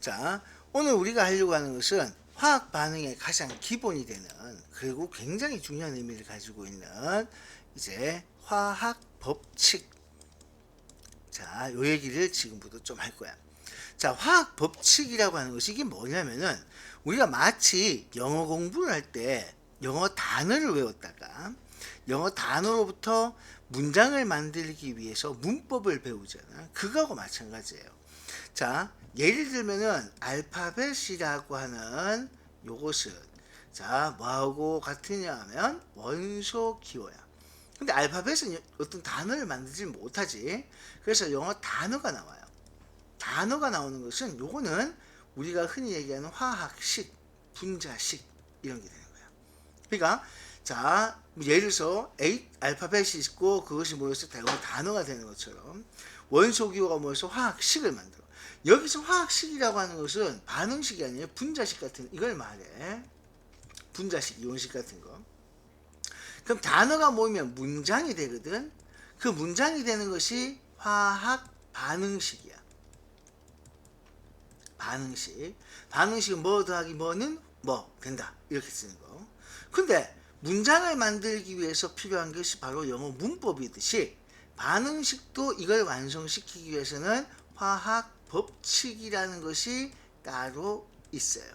자, 오늘 우리가 하려고 하는 것은 화학 반응의 가장 기본이 되는, 그리고 굉장히 중요한 의미를 가지고 있는 이제 화학 법칙. 자, 요 얘기를 지금부터 좀 할 거야. 자, 화학 법칙이라고 하는 것이 이게 뭐냐면은 우리가 마치 영어 공부를 할 때 영어 단어를 외웠다가 영어 단어로부터 문장을 만들기 위해서 문법을 배우잖아. 그거하고 마찬가지예요. 자, 예를 들면은 알파벳이라고 하는 요것은 자, 뭐하고 같으냐 하면 원소 기호야. 근데 알파벳은 어떤 단어를 만들지 못하지. 그래서 영어 단어가 나와요. 단어가 나오는 것은 요거는 우리가 흔히 얘기하는 화학식, 분자식 이런 게 되는 거야. 그러니까 자, 예를 들어서 알파벳이 있고 그것이 모여서 단어가 되는 것처럼 원소 기호가 모여서 화학식을 만들어. 여기서 화학식이라고 하는 것은 반응식이 아니에요. 분자식 같은 이걸 말해. 분자식, 이온식 같은 거. 그럼 단어가 모이면 문장이 되거든. 그 문장이 되는 것이 화학 반응식이야. 반응식. 반응식은 뭐 더하기 뭐는 뭐 된다. 이렇게 쓰는 거. 근데 문장을 만들기 위해서 필요한 것이 바로 영어 문법이듯이 반응식도 이걸 완성시키기 위해서는 화학 법칙이라는 것이 따로 있어요.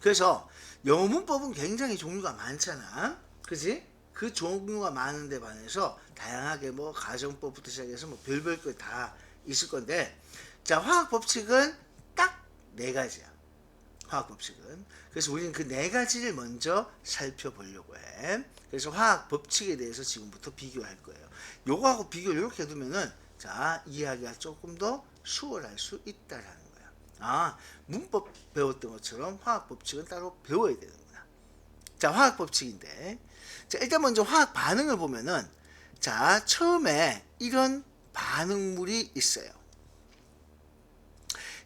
그래서 영어 문법은 굉장히 종류가 많잖아. 그지? 그 종류가 많은데 반해서 다양하게 뭐 가정법부터 시작해서 뭐 별별 거 다 있을 건데, 자, 화학 법칙은 딱 네 가지야. 화학 법칙은. 그래서 우리는 그 네 가지를 먼저 살펴보려고 해. 그래서 화학 법칙에 대해서 지금부터 비교할 거예요. 요거하고 비교를 이렇게 해두면은 자, 이해하기가 조금 더 수월할 수 있다라는 거야. 아, 문법 배웠던 것처럼 화학 법칙은 따로 배워야 되는구나. 자, 화학 법칙인데, 자, 일단 먼저 화학 반응을 보면은 자, 처음에 이런 반응물이 있어요.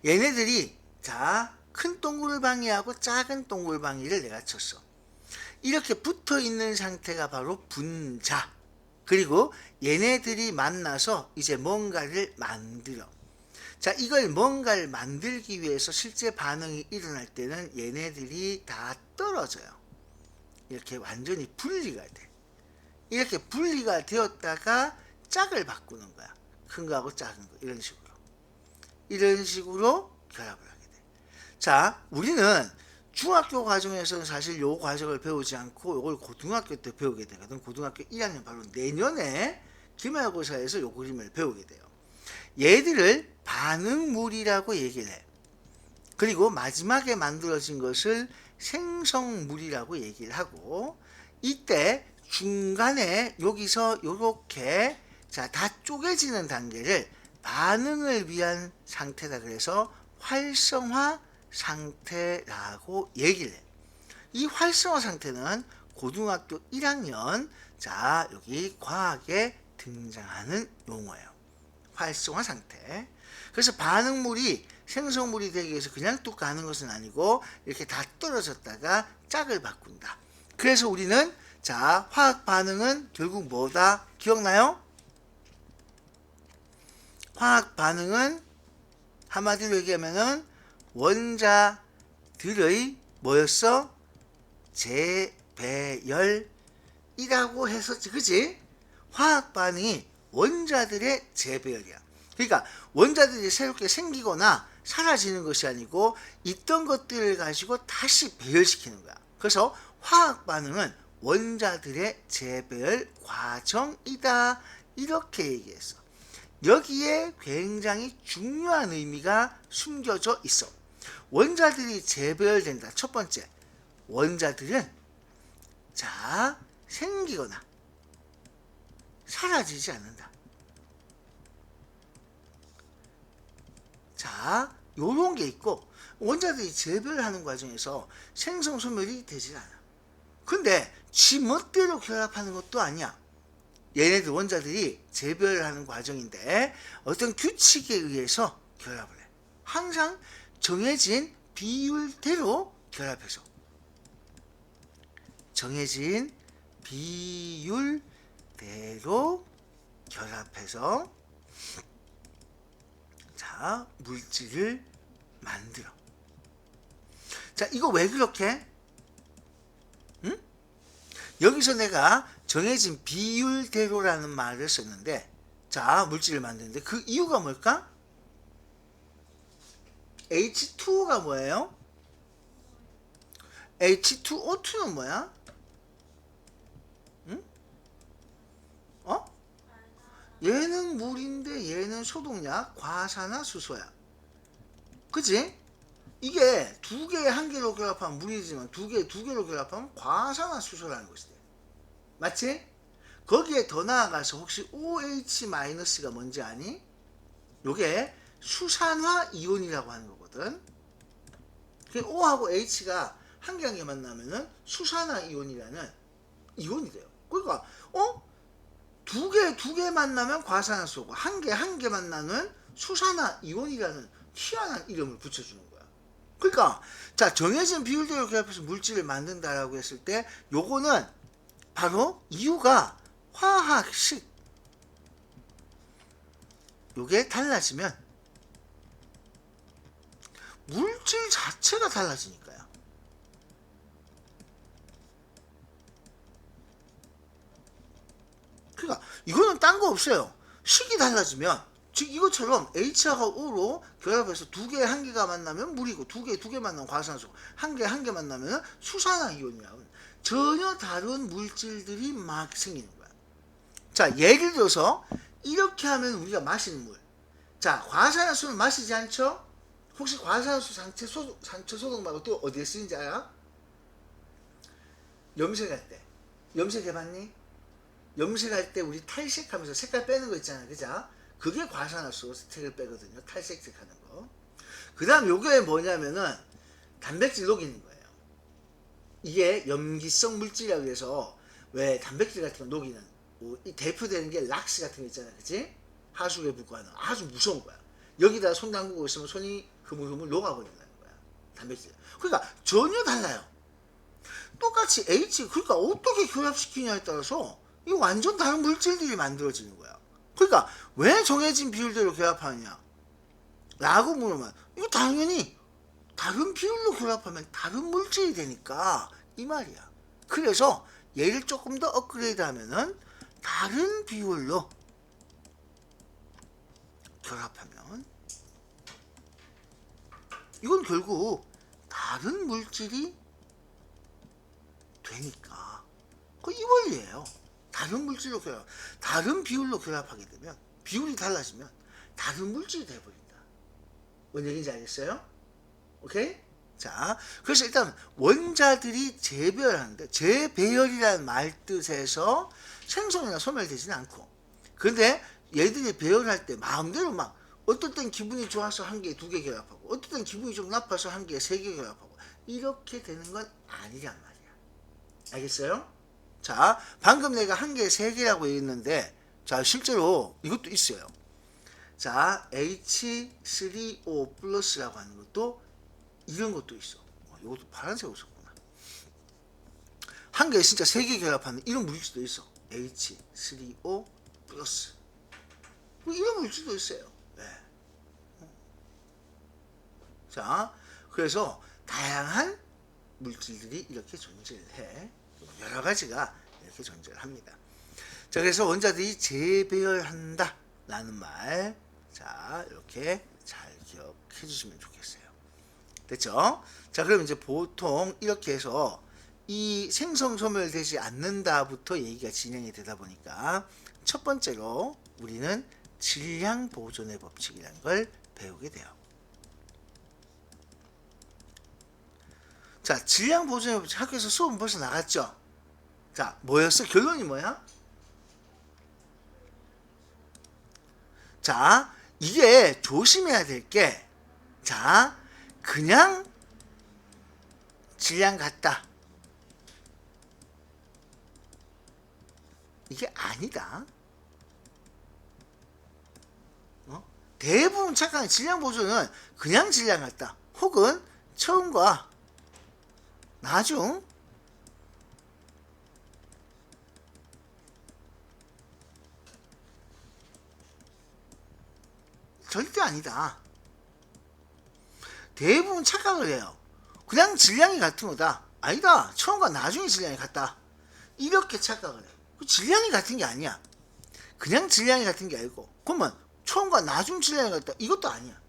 얘네들이 자, 큰 동글방이하고 작은 동글방이를 내가 쳤어. 이렇게 붙어 있는 상태가 바로 분자. 그리고 얘네들이 만나서 이제 뭔가를 만들어. 자, 이걸 뭔가를 만들기 위해서 실제 반응이 일어날 때는 얘네들이 다 떨어져요. 이렇게 완전히 분리가 돼. 이렇게 분리가 되었다가 짝을 바꾸는 거야. 큰 거하고 작은 거. 이런 식으로. 이런 식으로 결합을 하게 돼. 자, 우리는 중학교 과정에서는 사실 요 과정을 배우지 않고 요걸 고등학교 때 배우게 되거든. 고등학교 1학년 바로 내년에 기말고사에서 요 그림을 배우게 돼요. 얘들을 반응물이라고 얘기를 해. 그리고 마지막에 만들어진 것을 생성물이라고 얘기를 하고, 이때 중간에 여기서 요렇게 자, 다 쪼개지는 단계를 반응을 위한 상태다. 그래서 활성화 상태라고 얘기를 해. 이 활성화 상태는 고등학교 1학년 자, 여기 과학에 등장하는 용어예요. 활성화 상태. 그래서 반응물이 생성물이 되기 위해서 그냥 뚝 가는 것은 아니고 이렇게 다 떨어졌다가 짝을 바꾼다. 그래서 우리는 자, 화학 반응은 결국 뭐다? 기억나요? 화학 반응은 한마디로 얘기하면은 원자들의 뭐였어? 재배열이라고 했었지, 그지? 화학 반응이 원자들의 재배열이야. 그러니까 원자들이 새롭게 생기거나 사라지는 것이 아니고 있던 것들을 가지고 다시 배열시키는 거야. 그래서 화학 반응은 원자들의 재배열 과정이다. 이렇게 얘기했어. 여기에 굉장히 중요한 의미가 숨겨져 있어. 원자들이 재배열된다. 첫 번째, 원자들은 자, 생기거나 사라지지 않는다. 자, 요런 게 있고, 원자들이 재배열하는 과정에서 생성 소멸이 되질 않아. 근데 지 멋대로 결합하는 것도 아니야. 얘네들 원자들이 재배열하는 과정인데 어떤 규칙에 의해서 결합을 해. 항상 정해진 비율대로 결합해서. 정해진 비율대로 결합해서 자, 물질을 만들어. 자, 이거 왜 그렇게? 응? 여기서 내가 정해진 비율대로라는 말을 썼는데, 자, 물질을 만드는데 그 이유가 뭘까? H2O가 뭐예요? H2O2는 뭐야? 응? 어? 얘는 물인데 얘는 소독약, 과산화수소야. 그치? 이게 두 개에 한 개로 결합하면 물이지만 두 개로 결합하면 과산화수소라는 것이 돼. 맞지? 거기에 더 나아가서 혹시 OH-가 뭔지 아니? 요게 수산화 이온이라고 하는 거거든. O하고 H가 한 개 한 개 만나면은 수산화 이온이라는 이온이 돼요. 그러니까 두 개 만나면 과산화수소고 한 개 만나면 수산화 이온이라는 희한한 이름을 붙여주는 거야. 그러니까 자, 정해진 비율대로 결합해서 물질을 만든다라고 했을 때 요거는 바로 이유가 화학식 요게 달라지면 물질 자체가 달라지니까요. 그러니까 이거는 딴 거 없어요. 식이 달라지면 즉 이것처럼 H하고 O로 결합해서 두 개 한 개가 만나면 물이고 두 개 만나면 과산화수소, 한 개 만나면 수산화 이온이야. 전혀 다른 물질들이 막 생기는 거야. 자, 예를 들어서 이렇게 하면 우리가 마시는 물. 자, 과산화수소는 마시지 않죠? 혹시 과산화수소 상처 소독 말고 또 어디에 쓰는지 알아? 염색할 때. 염색해봤니? 염색할 때 우리 탈색하면서 색깔 빼는 거 있잖아요. 그죠? 그게 과산화수소 색을 빼거든요. 탈색하는 거. 그 다음 요게 뭐냐면은 단백질 녹이는 거예요. 이게 염기성 물질이라고 해서 왜 단백질 같은 거 녹이는 이 대표되는 게 락스 같은 거 있잖아요. 그치? 하수구에 붙고하는 아주 무서운 거야. 여기다 손 담그고 있으면 손이 흐물흐물 녹아버린다는 거야. 단백질. 그러니까 전혀 달라요. 똑같이 H, 그러니까 어떻게 결합시키냐에 따라서 이 완전 다른 물질들이 만들어지는 거야. 그러니까 왜 정해진 비율대로 결합하느냐 라고 물으면 이거 당연히 다른 비율로 결합하면 다른 물질이 되니까 이 말이야. 그래서 얘를 조금 더 업그레이드 하면은 다른 비율로 결합하면 이건 결국 다른 물질이 되니까 그 이 원리예요. 다른 물질로 결합, 다른 비율로 결합하게 되면 비율이 달라지면 다른 물질이 돼버린다. 뭔 얘기인지 알겠어요? 오케이? 자, 그래서 일단 원자들이 재배열하는데 재배열이라는 말 뜻에서 생성이나 소멸되지는 않고, 근데 얘들이 배열할 때 마음대로 막 어떨 땐 기분이 좋아서 한 개, 두 개 결합하고 어떨 땐 기분이 좀 나빠서 한 개, 세 개 결합하고 이렇게 되는 건 아니란 말이야. 알겠어요? 자, 방금 내가 한 개, 세 개라고 했는데 자, 실제로 이것도 있어요. 자, H3O 플러스라고 하는 것도 이런 것도 있어. 이것도 파란색으로 썼구나. 한 개에 진짜 세 개 결합하는 이런 물질도 있어. H3O 플러스. 이런 물질도 있어요. 네. 자, 그래서 다양한 물질들이 이렇게 존재를 해. 여러 가지가 이렇게 존재를 합니다. 자, 그래서 원자들이 재배열한다 라는 말, 자, 이렇게 잘 기억해 주시면 좋겠어요. 됐죠? 자, 그럼 이제 보통 이렇게 해서 이 생성 소멸되지 않는다부터 얘기가 진행이 되다 보니까 첫 번째로 우리는 질량 보존의 법칙이라는 걸 배우게 돼요. 자, 질량 보존의 법칙 학교에서 수업은 벌써 나갔죠? 자, 뭐였어? 결론이 뭐야? 자, 이게 조심해야 될 게, 자, 그냥 질량 같다. 이게 아니다. 대부분 착각하는 질량 보존은 그냥 질량 같다. 혹은 처음과 나중 절대 아니다. 대부분 착각을 해요. 그냥 질량이 같은 거다. 아니다. 처음과 나중에 질량이 같다. 이렇게 착각을 해. 질량이 같은 게 아니야. 그냥 질량이 같은 게 아니고, 그러면 처음과 나중 질량이 같다. 이것도 아니야.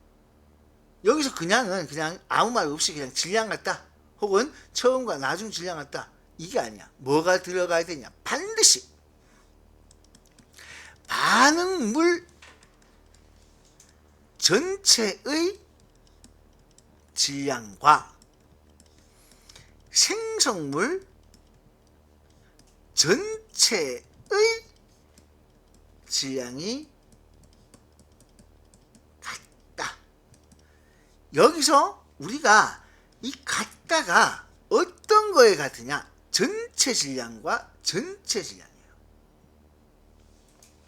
여기서 그냥은 그냥 아무 말 없이 그냥 질량 같다. 혹은 처음과 나중 질량 같다. 이게 아니야. 뭐가 들어가야 되냐? 반드시 반응물 전체의 질량과 생성물 전체의 질량이 같다. 여기서 우리가 이 같다가 어떤 거에 같으냐? 전체 질량과 전체 질량이에요.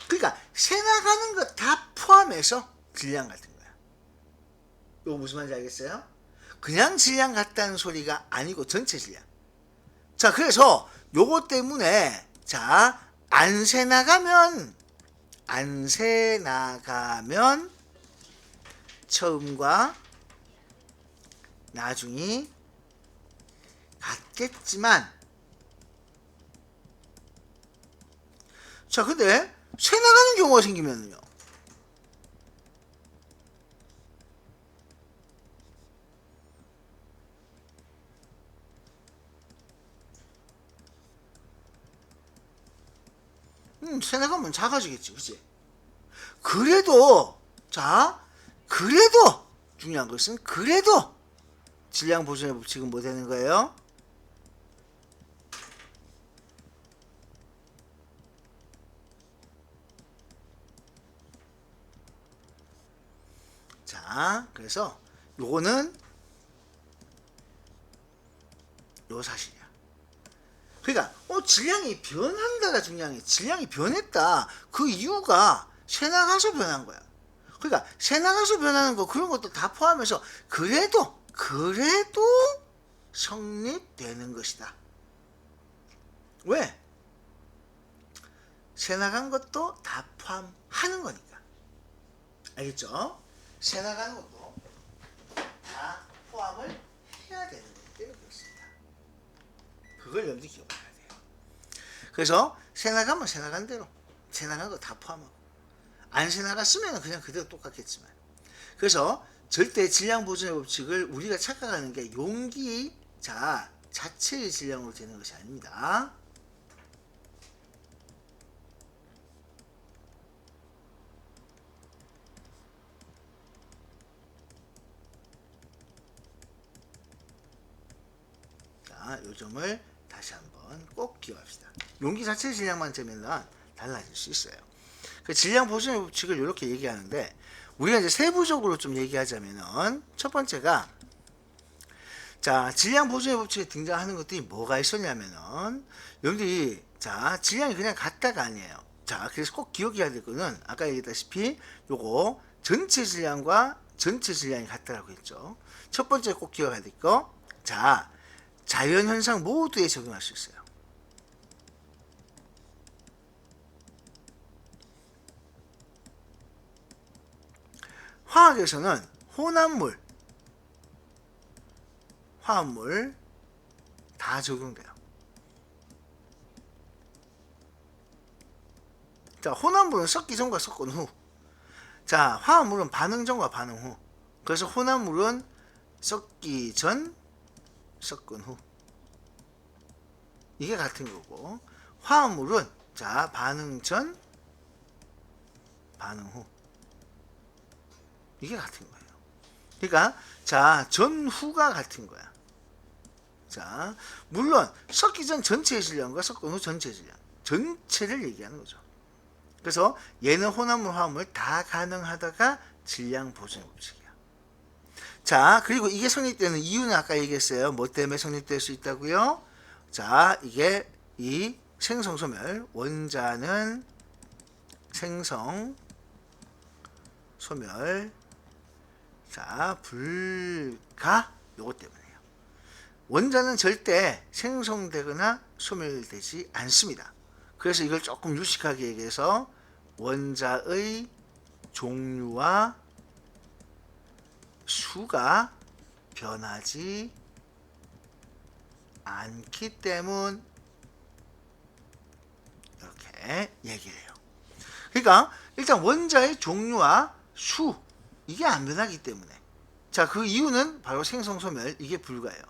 그러니까 새 나가는 거 다 포함해서 질량 같은 거야. 이거 무슨 말인지 알겠어요? 그냥 질량 같다는 소리가 아니고 전체 질량. 자, 그래서 요거 때문에 자, 안 새 나가면 처음과 나중이 같겠지만, 자, 근데 새 나가는 경우가 생기면요, 새 나가면 작아지겠지, 그치? 그래도 중요한 것은 그래도 질량 보존의 법칙은 뭐 되는 거예요? 자, 그래서 요거는 요 사실이야. 그러니까 질량이 변한다가 중요한 게, 질량이 변했다. 그 이유가 새 나가서 변한 거야. 그러니까 새 나가서 변하는 거, 그런 것도 다 포함해서 그래도 성립되는 것이다. 왜? 새 나간 것도 다 포함하는 거니까. 알겠죠? 새 나가는 것도 다 포함을 해야 되는 거기 때문에 그렇습니다. 그걸 여러분들이 기억해야 돼요. 그래서 새 나가면 새 나간 대로 새 나간 거 다 포함하고, 안 새 나갔으면 그냥 그대로 똑같겠지만, 그래서 절대 질량 보존의 법칙을 우리가 착각하는 게 용기 자체의 질량으로 되는 것이 아닙니다. 자, 요 점을 다시 한번 꼭 기억합시다. 용기 자체의 질량만 재면 달라질 수 있어요. 그 질량 보존의 법칙을 이렇게 얘기하는데, 우리가 이제 세부적으로 좀 얘기하자면은, 첫 번째가, 자, 질량 보존의 법칙에 등장하는 것들이 뭐가 있었냐면은, 여러분들이, 자, 질량이 그냥 같다가 아니에요. 자, 그래서 꼭 기억해야 될 거는, 아까 얘기했다시피, 요거, 전체 질량과 전체 질량이 같다라고 했죠. 첫 번째 꼭 기억해야 될 거, 자, 자연현상 모두에 적용할 수 있어요. 화학에서는 화합물 다 적용돼요. 자, 혼합물은 섞기 전과 섞은 후. 자, 화합물은 반응 전과 반응 후. 그래서 혼합물은 섞기 전, 섞은 후. 이게 같은 거고, 화합물은 자, 반응 전, 반응 후. 이게 같은 거예요. 그러니까 자, 전후가 같은 거야. 자, 물론 섞기 전 전체의 질량과 섞은 후 전체의 질량, 전체를 얘기하는 거죠. 그래서 얘는 혼합물, 화합물 다 가능하다가 질량 보존의 법칙이야. 자, 그리고 이게 성립되는 이유는 아까 얘기했어요. 뭐 때문에 성립될 수 있다고요? 자, 이게 이 생성 소멸, 원자는 생성 소멸, 자, 불가, 요것 때문에요. 원자는 절대 생성되거나 소멸되지 않습니다. 그래서 이걸 조금 유식하게 얘기해서 원자의 종류와 수가 변하지 않기 때문 이렇게 얘기를 해요. 그러니까 일단 원자의 종류와 수 이게 안 변하기 때문에 자, 그 이유는 바로 생성소멸 이게 불가해요.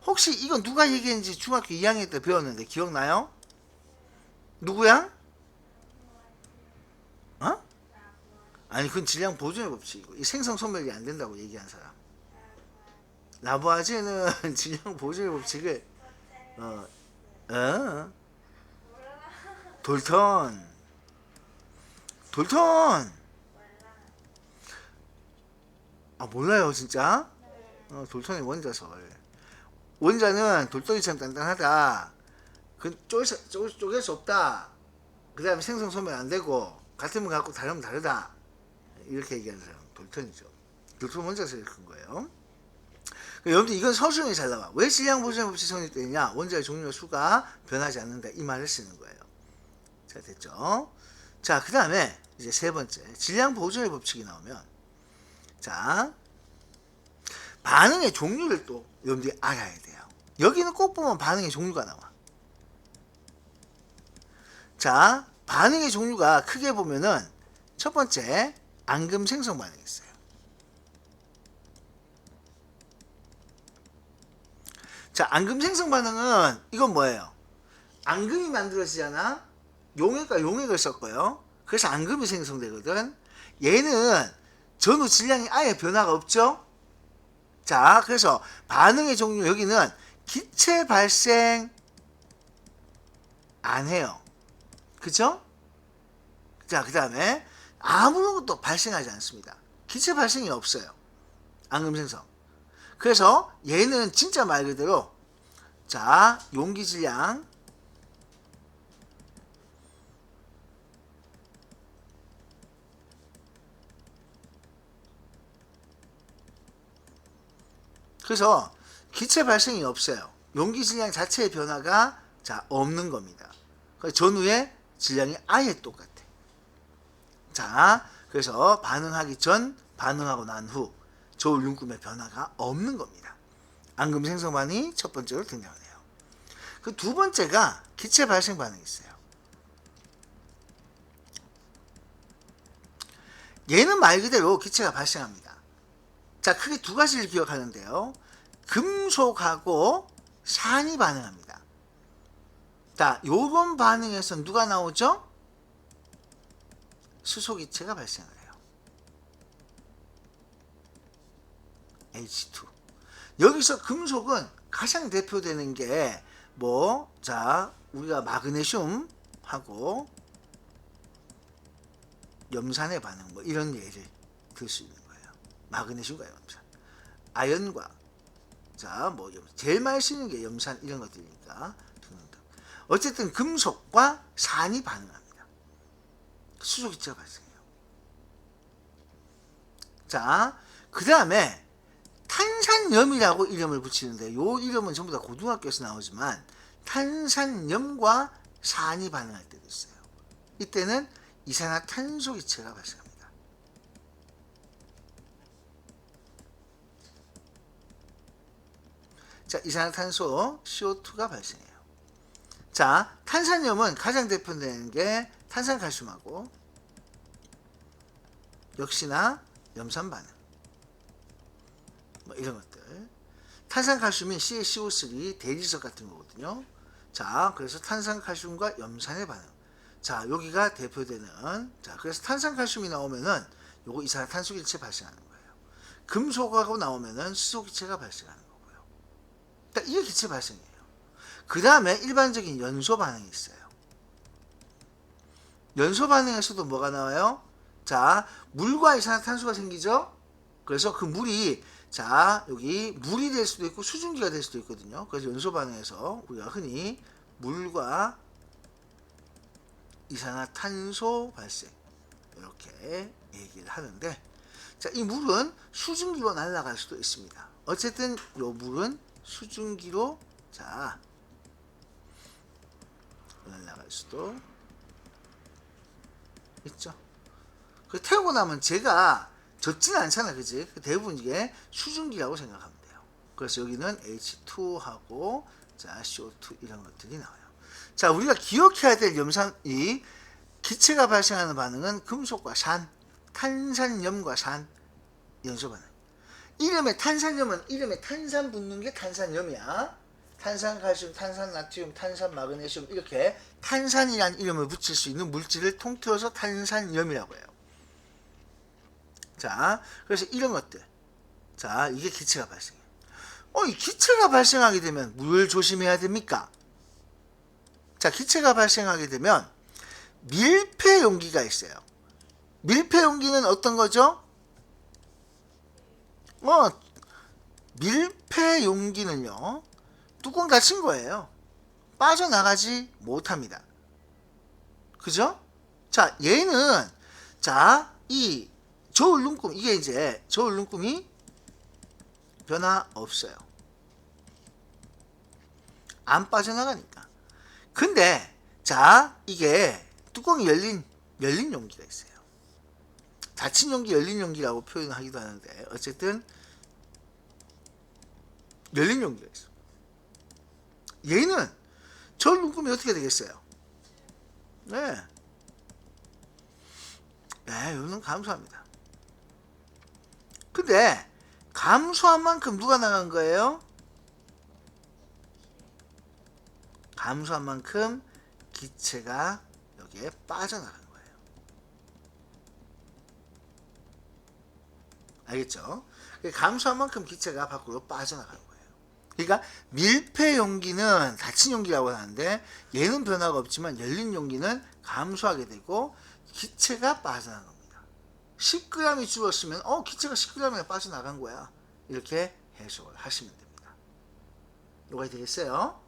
혹시 이건 누가 얘기했는지 중학교 2학년 때 배웠는데 기억나요? 누구야? 어? 아니 그건 질량 보존의 법칙이고 이 생성소멸이 안 된다고 얘기한 사람. 라부아제는 질량 보존의 법칙을 어, 어, 돌턴 아 몰라요 진짜? 돌턴의 원자설 원자는 돌덩이처럼 단단하다 그 쪼갤 수 없다 그 다음에 생성소멸 안 되고 같은 분 갖고 다르면 다르다 이렇게 얘기하는 사람 돌턴이죠. 돌턴 원자설이 큰 거예요. 여러분들 이건 서술형이 잘 나와. 왜 질량 보존의 법칙이 성립되느냐? 원자의 종류와 수가 변하지 않는다 이 말을 쓰는 거예요. 자 됐죠? 자 그 다음에 이제 세 번째 질량 보존의 법칙이 나오면 자 반응의 종류를 또 여러분들이 알아야 돼요. 여기는 꼭 보면 반응의 종류가 나와. 자 반응의 종류가 크게 보면은 첫 번째 앙금 생성 반응이 있어요. 자 앙금 생성 반응은 이건 뭐예요? 앙금이 만들어지잖아. 용액과 용액을 섞어요. 그래서 앙금이 생성되거든. 얘는 전후 질량이 아예 변화가 없죠. 자 그래서 반응의 종류 여기는 기체 발생 안 해요. 그죠? 자 그 다음에 아무런 것도 발생하지 않습니다. 기체 발생이 없어요. 앙금 생성. 그래서 얘는 진짜 말 그대로 자 용기 질량 그래서 기체 발생이 없어요. 용기 질량 자체의 변화가 자 없는 겁니다. 전후의 질량이 아예 똑같아. 자 그래서 반응하기 전 반응하고 난 후 저울 융금의 변화가 없는 겁니다. 앙금 생성 반응이 첫 번째로 등장하네요. 그 두 번째가 기체 발생 반응이 있어요. 얘는 말 그대로 기체가 발생합니다. 자 크게 두 가지를 기억하는데요. 금속하고 산이 반응합니다. 자 요번 반응에서 누가 나오죠? 수소기체가 발생을 해요. H2 여기서 금속은 가장 대표되는 게 뭐 자 우리가 마그네슘하고 염산의 반응 뭐 이런 예를 들 수 있는 거예요. 마그네슘과 염산 아연과 자 뭐 제일 많이 쓰는 게 염산 이런 것들이니까 어쨌든 금속과 산이 반응합니다. 수소기체가 발생해요. 자 그 다음에 탄산염이라고 이름을 붙이는데 이 이름은 전부 다 고등학교에서 나오지만 탄산염과 산이 반응할 때도 있어요. 이때는 이산화탄소 기체가 발생합니다. 자 이산화탄소 CO2가 발생해요. 자 탄산염은 가장 대표되는 게 탄산칼슘하고 역시나 염산 반응 뭐 이런 것들. 탄산칼슘이 CaCO3 대리석 같은 거거든요. 자 그래서 탄산칼슘과 염산의 반응. 자 여기가 대표되는 자 그래서 탄산칼슘이 나오면은 요거 이산화탄소 기체 발생하는 거예요. 금속하고 나오면은 수소기체가 발생하는 거고요. 그러니까 이게 기체 발생이에요. 그 다음에 일반적인 연소 반응이 있어요. 연소 반응에서도 뭐가 나와요? 자 물과 이산화탄소가 생기죠. 그래서 그 물이 자 여기 물이 될 수도 있고 수증기가 될 수도 있거든요. 그래서 연소 반응에서 우리가 흔히 물과 이산화탄소 발생 이렇게 얘기를 하는데 자 이 물은 수증기로 날아갈 수도 있습니다. 어쨌든 이 물은 수증기로 자 날아갈 수도 있죠. 그 태우고 나면 제가 젖지는 않잖아, 그지? 대부분 이게 수증기라고 생각하면 돼요. 그래서 여기는 H2하고 자, CO2 이런 것들이 나와요. 자, 우리가 기억해야 될 이 기체가 발생하는 반응은 금속과 산, 탄산염과 산 연소 반응. 이름에 탄산염은 이름에 탄산 붙는 게 탄산염이야. 탄산 칼슘, 탄산 나트륨, 탄산 마그네슘 이렇게 탄산이라는 이름을 붙일 수 있는 물질을 통틀어서 탄산염이라고 해요. 자, 그래서 이런 것들. 자, 이게 기체가 발생해. 이 기체가 발생하게 되면 뭘 조심해야 됩니까? 자, 기체가 발생하게 되면 밀폐 용기가 있어요. 밀폐 용기는 어떤 거죠? 밀폐 용기는요, 뚜껑 닫힌 거예요. 빠져나가지 못합니다. 그죠? 자, 얘는, 자, 이 저울 눈금, 이게 이제 저울 눈금이 변화 없어요. 안 빠져나가니까. 근데, 자, 이게 뚜껑이 열린 용기가 있어요. 닫힌 용기, 열린 용기라고 표현하기도 하는데, 어쨌든, 열린 용기가 있어. 얘는 저울 눈금이 어떻게 되겠어요? 네. 이거는 감소합니다. 근데 감소한 만큼 누가 나간 거예요? 감소한 만큼 기체가 여기에 빠져나간 거예요. 알겠죠? 감소한 만큼 기체가 밖으로 빠져나간 거예요. 그러니까 밀폐 용기는 닫힌 용기라고 하는데 얘는 변화가 없지만 열린 용기는 감소하게 되고 기체가 빠져나간 겁니다. 10g이 줄었으면 기체가 10g이 빠져나간 거야. 이렇게 해석을 하시면 됩니다. 이거 되겠어요?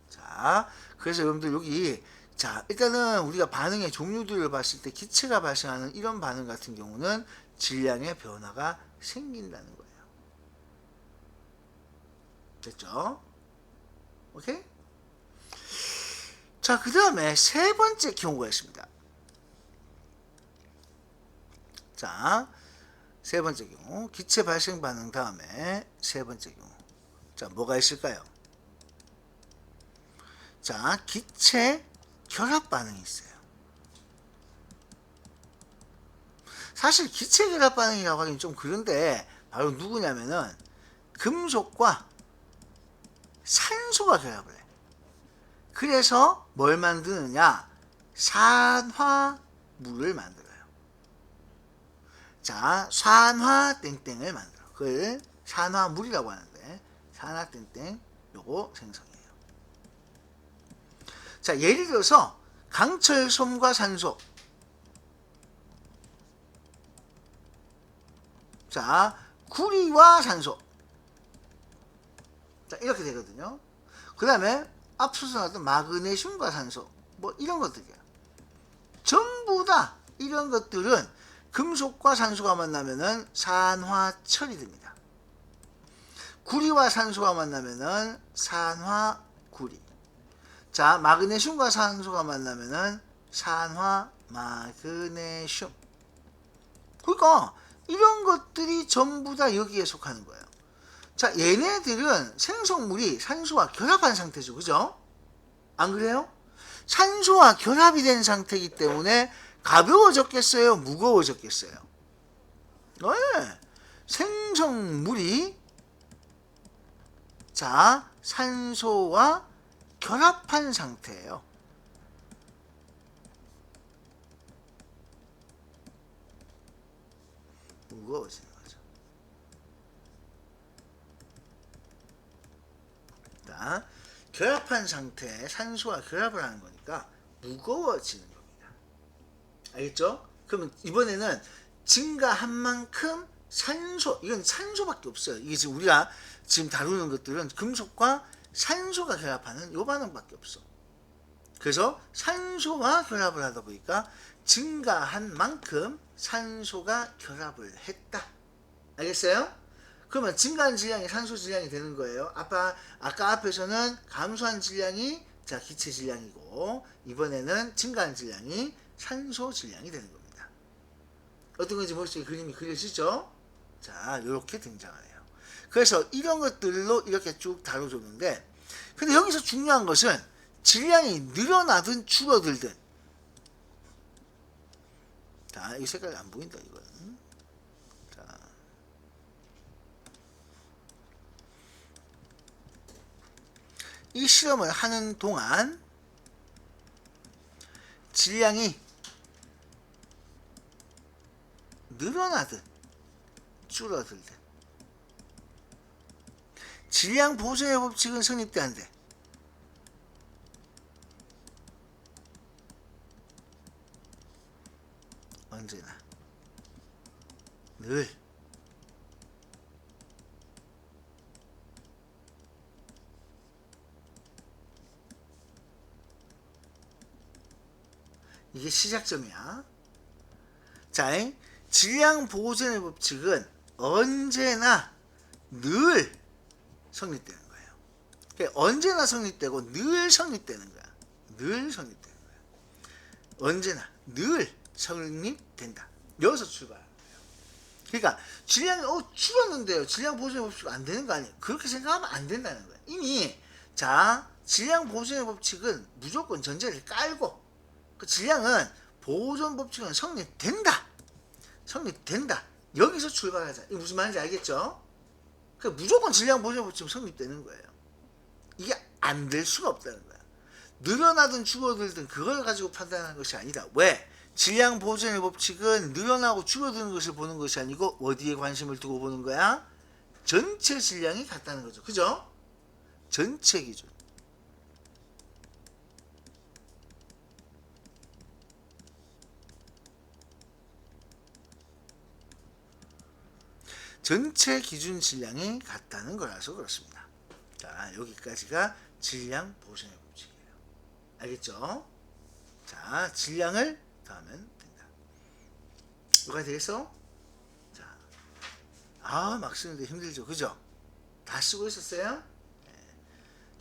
자, 그래서 여러분들 여기 자, 일단은 우리가 반응의 종류들을 봤을 때 기체가 발생하는 이런 반응 같은 경우는 질량의 변화가 생긴다는 거예요. 됐죠? 오케이? 자, 그 다음에 세 번째 경우가 있습니다. 자, 세 번째 경우 기체 발생 반응 다음에 세 번째 경우. 자, 뭐가 있을까요? 자, 기체 결합 반응이 있어요. 사실 기체 결합 반응이라고 하긴 좀 그런데 바로 누구냐면은 금속과 산소가 결합을 해. 그래서 뭘 만드느냐? 산화물을 만들어요. 자, 산화 땡땡을 만들어. 그걸 산화물이라고 하는데 산화 땡땡 요거 생성해요. 자, 예를 들어서 강철솜과 산소. 자, 구리와 산소. 자, 이렇게 되거든요. 그 다음에 앞서서 나왔던 마그네슘과 산소. 뭐 이런 것들이야. 전부 다 이런 것들은 금속과 산소가 만나면은 산화철이 됩니다. 구리와 산소가 만나면은 산화구리. 자, 마그네슘과 산소가 만나면은 산화마그네슘. 그러니까 이런 것들이 전부 다 여기에 속하는 거예요. 자, 얘네들은 생성물이 산소와 결합한 상태죠. 그죠? 안 그래요? 산소와 결합이 된 상태이기 때문에 가벼워졌겠어요? 무거워졌겠어요? 네. 생성물이 자, 산소와 결합한 상태예요. 무거워지는 거죠. 자, 결합한 상태에 산소와 결합을 하는 거니까 무거워지는 겁니다. 알겠죠? 그러면 이번에는 증가한 만큼 산소, 이건 산소밖에 없어요. 이게 지금 우리가 지금 다루는 것들은 금속과 산소가 결합하는 요 반응밖에 없어. 그래서 산소와 결합을 하다 보니까 증가한 만큼 산소가 결합을 했다. 알겠어요? 그러면 증가한 질량이 산소 질량이 되는 거예요. 아까 앞에서는 감소한 질량이 자, 기체 질량이고 이번에는 증가한 질량이 산소 질량이 되는 겁니다. 어떤 건지 머릿속에 그림이 그려지죠? 자, 이렇게 등장하네요. 그래서 이런 것들로 이렇게 쭉 다뤄줬는데 근데 여기서 중요한 것은 질량이 늘어나든 줄어들든, 자, 이 색깔이 안 보인다 이건. 자, 이 실험을 하는 동안 질량이 늘어나든 줄어들든 질량 보존의 법칙은 성립되는데, 언제나 늘 이게 시작점이야. 자, 질량 보존의 법칙은 언제나 늘 성립되는 거예요. 그러니까 언제나 성립되고 늘 성립되는 거야. 늘 성립되는 거야. 언제나 늘 성립된다. 여기서 출발하는 거예요. 그러니까 질량이 줄었는데요, 질량 보존의 법칙 안 되는 거 아니에요? 그렇게 생각하면 안 된다는 거예요. 이미 자, 질량 보존의 법칙은 무조건 전제를 깔고, 그 질량은 보존 법칙은 성립된다. 성립된다. 여기서 출발하자. 이게 무슨 말인지 알겠죠? 그 무조건 질량 보존 법칙은 성립되는 거예요. 이게 안 될 수가 없다는 거야. 늘어나든 줄어들든 그걸 가지고 판단하는 것이 아니다. 왜? 질량 보존의 법칙은 늘어나고 줄어드는 것을 보는 것이 아니고 어디에 관심을 두고 보는 거야? 전체 질량이 같다는 거죠. 그죠? 전체 기준. 전체 기준 질량이 같다는 거라서 그렇습니다. 자, 여기까지가 질량 보존의 법칙이에요. 알겠죠? 자, 질량을 더하면 된다. 뭐가 되겠어? 자, 막 쓰는데 힘들죠? 그죠? 다 쓰고 있었어요? 네.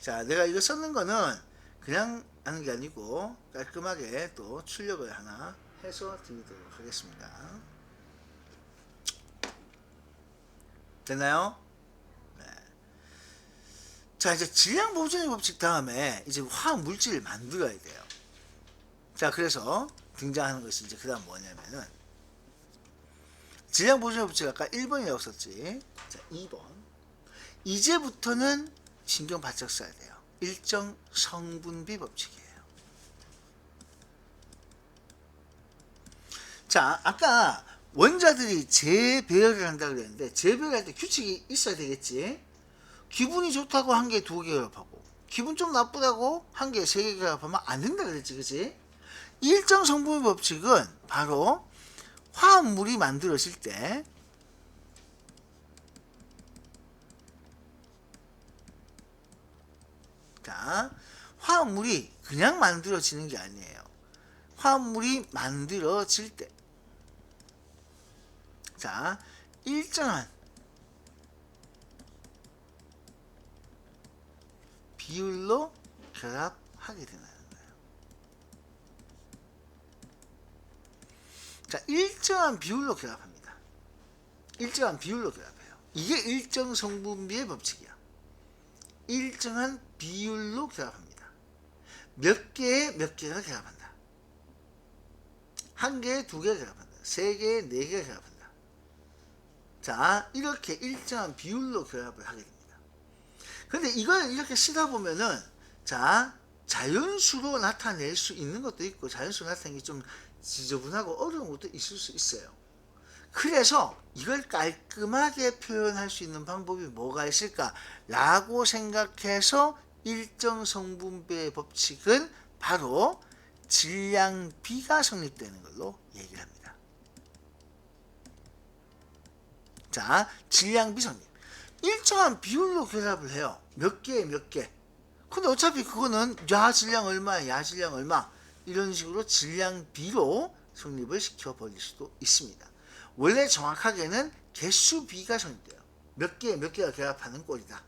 자, 내가 이거 썼는 거는 그냥 하는 게 아니고 깔끔하게 또 출력을 하나 해서 드리도록 하겠습니다. 됐나요? 네. 자, 이제 질량 보존의 법칙 다음에 이제 화학 물질을 만들어야 돼요. 자, 그래서 등장하는 것이 이제 그 다음 뭐냐면은, 질량 보존의 법칙 아까 1번이라고 썼지. 자, 2번. 이제부터는 신경 바짝 써야 돼요. 일정 성분비 법칙이에요. 자, 아까 원자들이 재배열을 한다고 그랬는데, 재배열할 때 규칙이 있어야 되겠지. 기분이 좋다고 한 개 두 개 결합하고, 기분 좀 나쁘다고 한 개 세 개 결합하면 안 된다 그랬지, 그치? 일정 성분의 법칙은 바로 화합물이 만들어질 때, 자, 화합물이 그냥 만들어지는 게 아니에요. 화합물이 만들어질 때, 자, 일정한 비율로 결합하게 된다는 거예요. 자, 일정한 비율로 결합합니다. 일정한 비율로 결합해요. 이게 일정 성분비의 법칙이야. 일정한 비율로 결합합니다. 몇 개에 몇 개가 결합한다. 한 개에 두 개가 결합한다. 세 개에 네 개가 결합한다. 자, 이렇게 일정한 비율로 결합을 하게 됩니다. 근데 이걸 이렇게 쓰다 보면은, 자, 자연수로 나타낼 수 있는 것도 있고, 자연수로 나타내기 좀 지저분하고 어려운 것도 있을 수 있어요. 그래서 이걸 깔끔하게 표현할 수 있는 방법이 뭐가 있을까? 라고 생각해서 일정 성분배의 법칙은 바로 질량비가 성립되는 걸로 얘기를 합니다. 자, 질량비 성립. 일정한 비율로 결합을 해요. 몇 개에 몇 개. 근데 어차피 그거는 야 질량 얼마야, 야 질량 얼마, 이런 식으로 질량비로 성립을 시켜버릴 수도 있습니다. 원래 정확하게는 개수비가 성립돼요. 몇 개에 몇 개가 결합하는 꼴이다.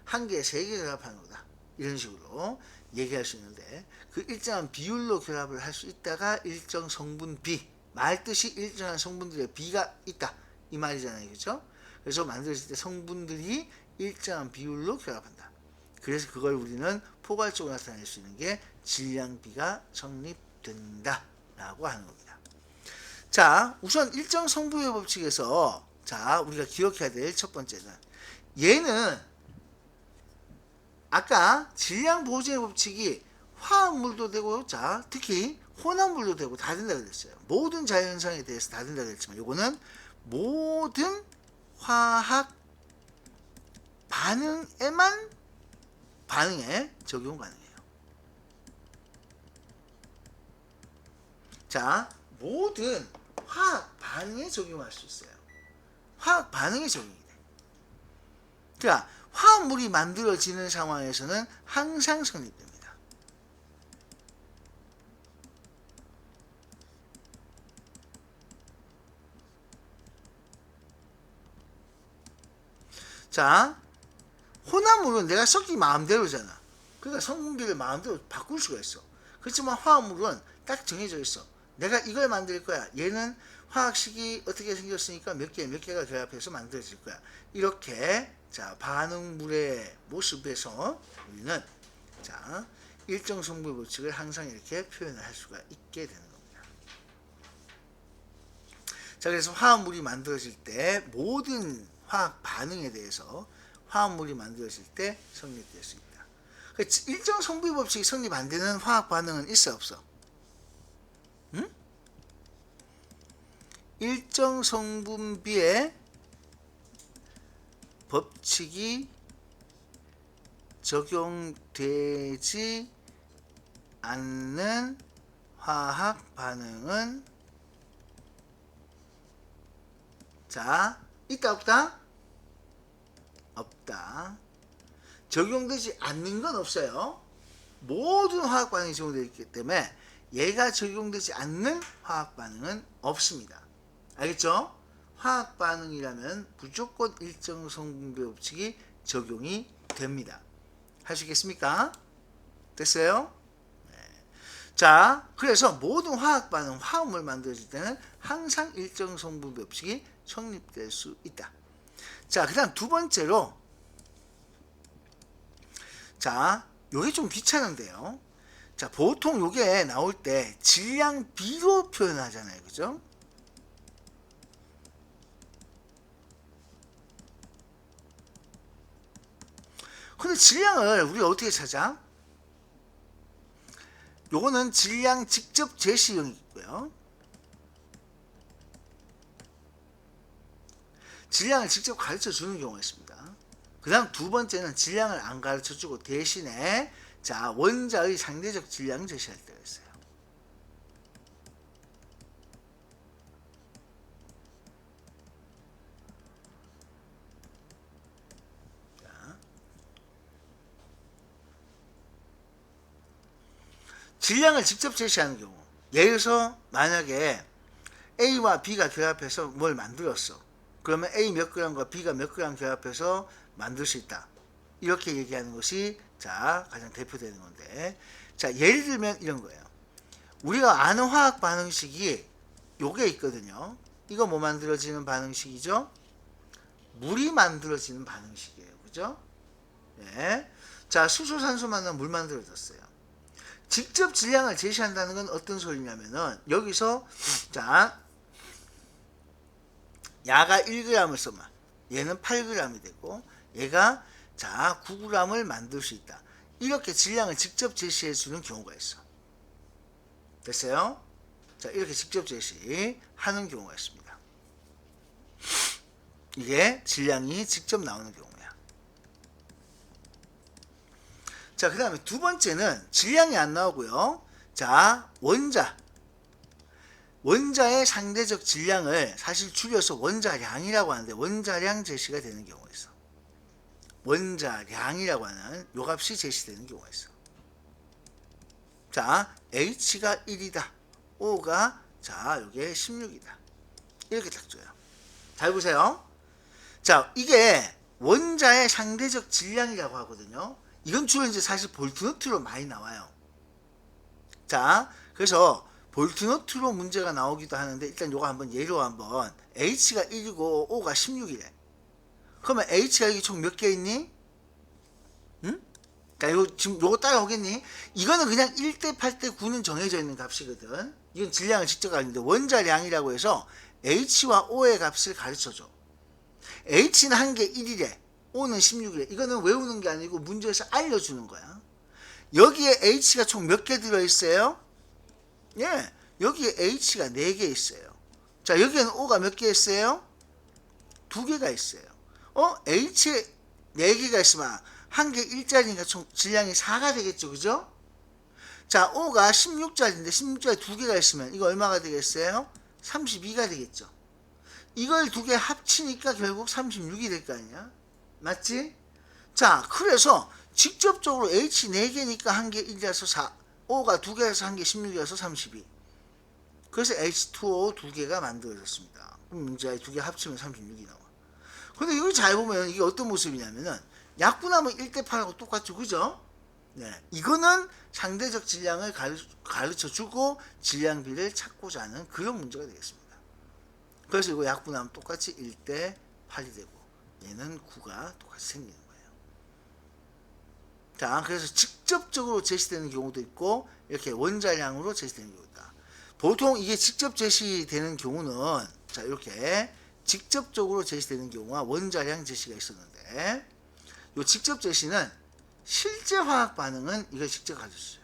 한 개에 세 개 결합하는 거다. 이런 식으로 얘기할 수 있는데, 그 일정한 비율로 결합을 할 수 있다가 일정 성분비, 말뜻이 일정한 성분들의 비가 있다, 이 말이잖아요. 그렇죠? 그래서 만들어질 때 성분들이 일정한 비율로 결합한다. 그래서 그걸 우리는 포괄적으로 나타낼 수 있는 게 질량비가 성립된다 라고 하는 겁니다. 자, 우선 일정 성분의 법칙에서 자, 우리가 기억해야 될 첫 번째는 얘는 아까 질량 보존의 법칙이 화학물도 되고 자, 특히 혼합물도 되고 다 된다 그랬어요. 모든 자연현상에 대해서 다 된다 그랬지만 요거는 모든 화학 반응에 적용 가능해요. 자, 모든 화학 반응에 적용할 수 있어요. 화학 반응에 적용이 돼. 그러니까 화합물이 만들어지는 상황에서는 항상 성립됩니다. 자, 혼합물은 내가 섞기 마음대로잖아. 그러니까 성분비를 마음대로 바꿀 수가 있어. 그렇지만 화합물은 딱 정해져 있어. 내가 이걸 만들 거야. 얘는 화학식이 어떻게 생겼으니까 몇 개가 결합해서 만들어질 거야. 이렇게 자, 반응물의 모습에서 우리는 자, 일정 성분 법칙을 항상 이렇게 표현을 할 수가 있게 되는 겁니다. 자, 그래서 화합물이 만들어질 때 모든 화학 반응에 대해서 화합물이 만들어질 때 성립될 수 있다. 일정 성분 법칙이 성립 안 되는 화학 반응은 있어 없어? 응? 일정 성분비의 법칙이 적용되지 않는 화학 반응은 자, 있다 없다? 없다. 적용되지 않는 건 없어요. 모든 화학 반응이 적용되어 있기 때문에 얘가 적용되지 않는 화학 반응은 없습니다. 알겠죠? 화학 반응이라면 무조건 일정 성분비 법칙이 적용이 됩니다. 할 수 있겠습니까? 됐어요? 네. 자, 그래서 모든 화학 반응, 화합물 만들어질 때는 항상 일정 성분비 법칙이 성립될 수 있다. 자, 그 다음 두 번째로 자, 요게 좀 귀찮은데요. 자, 보통 요게 나올 때 질량비로 표현하잖아요. 그죠? 근데 질량을 우리가 어떻게 찾아? 요거는 질량 직접 제시형이 있고요. 질량을 직접 가르쳐 주는 경우가 있습니다. 그 다음 두 번째는 질량을 안 가르쳐 주고 대신에 자, 원자의 상대적 질량 제시할 때가 있어요. 자, 질량을 직접 제시하는 경우, 예를 들어서 만약에 A와 B가 결합해서 뭘 만들었어. 그러면 A 몇 g과 B가 몇 g 결합해서 만들 수 있다. 이렇게 얘기하는 것이 자, 가장 대표되는 건데, 자, 예를 들면 이런 거예요. 우리가 아는 화학 반응식이 요게 있거든요. 이거 뭐 만들어지는 반응식이죠? 물이 만들어지는 반응식이에요. 그죠? 네. 자, 수소, 산소 만나면 물 만들어졌어요. 직접 질량을 제시한다는 건 어떤 소리냐면은 여기서 자, 야가 1g을 써면 얘는 8g이 되고 얘가 자, 9g을 만들 수 있다. 이렇게 질량을 직접 제시해 주는 경우가 있어. 됐어요? 자, 이렇게 직접 제시하는 경우가 있습니다. 이게 질량이 직접 나오는 경우야. 자, 그 다음에 두 번째는 질량이 안 나오고요. 자, 원자의 상대적 질량을 사실 줄여서 원자량이라고 하는데 원자량 제시가 되는 경우가 있어. 원자량이라고 하는 요 값이 제시되는 경우가 있어. 자, H가 1이다. O가 자, 요게 16이다. 이렇게 딱 줘요. 잘 보세요. 자, 이게 원자의 상대적 질량이라고 하거든요. 이건 주로 이제 사실 볼트노트로 많이 나와요. 자, 그래서 볼트노트로 문제가 나오기도 하는데 일단 요거 한번 예로 한번 H가 1이고 O가 16이래. 그러면 H가 여기 총 몇 개 있니? 응? 자, 지금 요거 따라오겠니? 이거는 그냥 1대 8대 9는 정해져 있는 값이거든. 이건 질량을 직접 가리는데 원자량이라고 해서 H와 O의 값을 가르쳐줘. H는 한 개 1이래. O는 16이래. 이거는 외우는 게 아니고 문제에서 알려주는 거야. 여기에 H가 총 몇 개 들어있어요? 예, 여기에 H가 4개 있어요. 자, 여기에는 O가 몇 개 있어요? 2개가 있어요. H에 4개가 있으면 한 개 1짜리니까 총 질량이 4가 되겠죠. 그죠? 자, O가 16짜리인데 16짜리 2개가 있으면 이거 얼마가 되겠어요? 32가 되겠죠. 이걸 2개 합치니까 결국 36이 될 거 아니야? 맞지? 자, 그래서 직접적으로 H 4개니까 한 개 1이라서 4, O가 2개라서 한 개 16이라서 32. 그래서 H2O 2개가 만들어졌습니다. 그럼 문제에 2개 합치면 36이 나와. 근데 이걸 잘 보면 이게 어떤 모습이냐면은 약분하면 1대 8하고 똑같죠. 그죠? 네. 이거는 상대적 질량을 가르쳐 주고 질량비를 찾고자 하는 그런 문제가 되겠습니다. 그래서 이거 약분하면 똑같이 1대 8이 되고 얘는 9가 똑같이 생기는 거예요. 자, 그래서 직접적으로 제시되는 경우도 있고 이렇게 원자량으로 제시되는 경우도 있다. 보통 이게 직접 제시되는 경우는 자, 이렇게 직접적으로 제시되는 경우와 원자량 제시가 있었는데 이 직접 제시는 실제 화학 반응은 이걸 직접 가져주세요.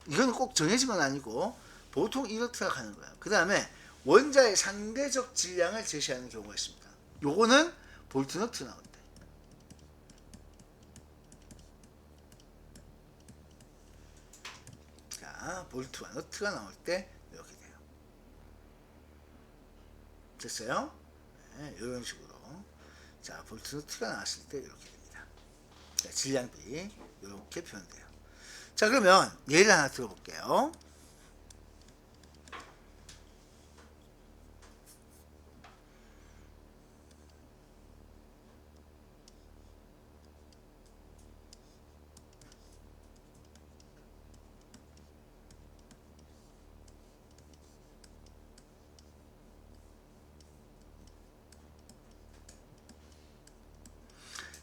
이건 꼭 정해진 건 아니고 보통 이렇게 생각하는 거야. 그 다음에 원자의 상대적 질량을 제시하는 경우가 있습니다. 요거는 볼트 너트 나올 때. 자, 볼트와 너트가 나올 때 이렇게 돼요. 됐어요? 네, 이런 식으로. 자, 볼트 너트가 나왔을 때 이렇게 됩니다. 자, 질량비 이렇게 표현돼요. 자, 그러면 예를 하나 들어볼게요.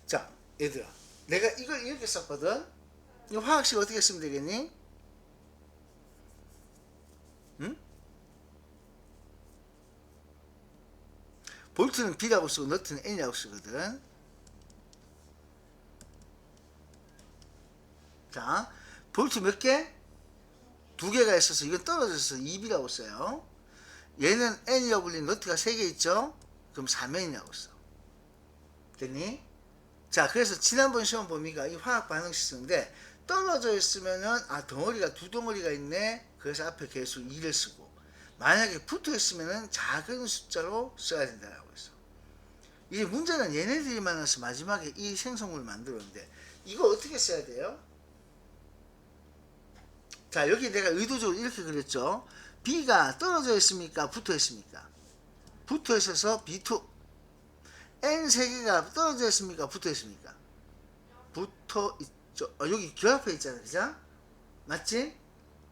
자, 얘들아, 내가 이걸 이렇게 썼거든. 이 화학식 어떻게 쓰면 되겠니? 응? 볼트는 B라고 쓰고 너트는 N이라고 쓰거든. 자, 볼트 몇 개? 2개가 있어서 이건 떨어져서 2B라고 써요. 얘는 N이라고 불린 너트가 3개 있죠? 그럼 3N이라고 써. 됐니? 자, 그래서 지난번 시험 범위가 이 화학 반응식 쓰는데 떨어져 있으면은 덩어리가 2덩어리가 있네. 그래서 앞에 개수 2를 쓰고 만약에 붙어 있으면은 작은 숫자로 써야 된다라고 했어. 이제 문제는 얘네들이 만나서 마지막에 이 생성물을 만들었는데 이거 어떻게 써야 돼요? 자, 여기 내가 의도적으로 이렇게 그렸죠. B가 떨어져 있습니까? 붙어 있습니까? 붙어 있어서 B2. N 3개가 떨어져 있습니까? 붙어 있습니까? 붙어 있죠. 여기 결합해 있잖아요. 그죠? 맞지?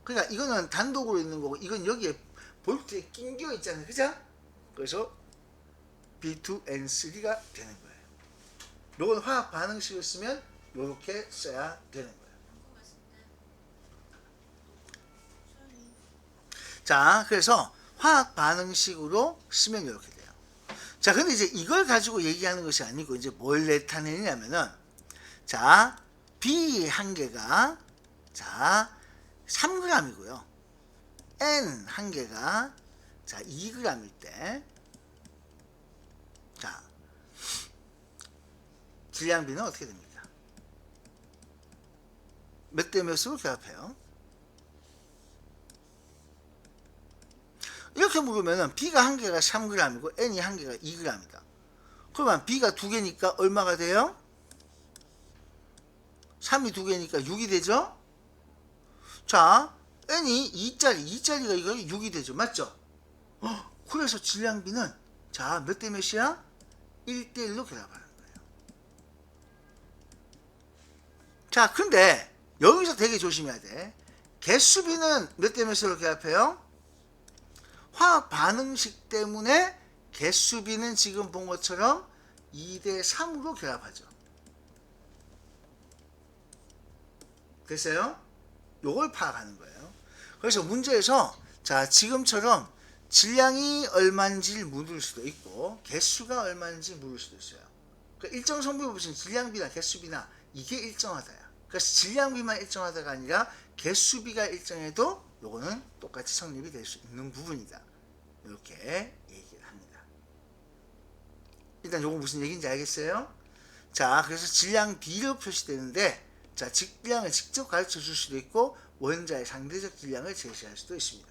그러니까 이거는 단독으로 있는 거고 이건 여기에 볼트에 낑겨 있잖아요. 그죠? 그래서 B2N3가 되는 거예요. 요건 화학 반응식을 쓰면 요렇게 써야 되는 거예요. 자, 그래서 화학 반응식으로 쓰면 이렇게 돼요. 자, 근데 이제 이걸 가지고 얘기하는 것이 아니고 이제 뭘 나타내냐면은 자, B 한 개가 자 3g이고요. N 한 개가 자 2g일 때 자, 질량비는 어떻게 됩니까? 몇 대 몇으로 결합해요? 이렇게 물으면은 B가 한 개가 3g이고 N이 한 개가 2g이다. 그러면 B가 2개니까 얼마가 돼요? 3이 2개니까 6이 되죠? 자, N이 2짜리가 이거 6이 되죠. 맞죠? 그래서 질량비는 자, 몇 대 몇이야? 1대1로 결합하는 거예요. 자, 근데 여기서 되게 조심해야 돼. 개수비는 몇 대 몇으로 결합해요? 화학 반응식 때문에 개수비는 지금 본 것처럼 2대 3으로 결합하죠. 됐어요? 요걸 파악하는 거예요. 그래서 문제에서 자 지금처럼 질량이 얼마인지를 물을 수도 있고 개수가 얼마인지 물을 수도 있어요. 그러니까 일정 성분이 무슨 질량비나 개수비나 이게 일정하다야. 그래서 질량비만 일정하다가 아니라 개수비가 일정해도 요거는 똑같이 성립이 될 수 있는 부분이다. 이렇게 얘기를 합니다. 일단 요거 무슨 얘기인지 알겠어요? 자, 그래서 질량비로 표시되는데 자, 질량을 직접 가르쳐 줄 수도 있고 원자의 상대적 질량을 제시할 수도 있습니다.